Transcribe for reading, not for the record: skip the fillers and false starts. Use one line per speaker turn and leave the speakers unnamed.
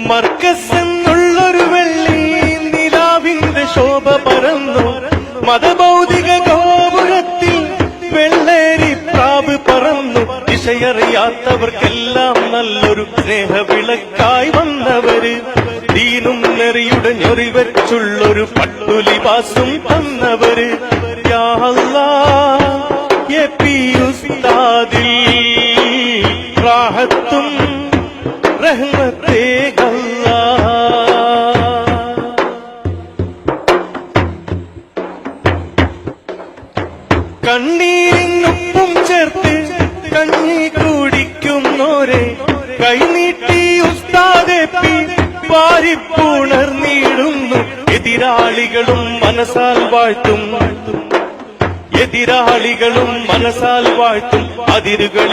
മർക്കസ് എന്നുള്ളൊരു വെള്ളി നിലാവിന്റെ ശോഭ പരന്നു. മതഭൗതിക ഗോപുരത്തിൽ വെള്ളേരി പ്രാവ് പറന്നു. ദിശയറിയാത്തവർക്കെല്ലാം നല്ലൊരു സ്നേഹവിളക്കായി വന്നവര്. ദീനും നെറിയുടെ ഞൊറിവെച്ചുള്ളൊരു പട്ടുലിബാസും തന്നവര്. യാ അല്ലാഹ് യെ പി ഉസ്താദിൽ റാഹത്തും റഹ്മത്തേകല്ലാ. കണ്ണീരിനൊപ്പം ചേർത്ത് കഞ്ഞി കുടിക്കുന്നോരെ കൈനീട്ടി ഉസ്താദെ പി വാരിപ്പുണർന്നിടുന്നു. എതിരാളികളും മനസാൽ വാഴ്ത്തും, എതിരാളികളും മനസാൽ വാഴ്ത്തും. അതിരുകളിൽ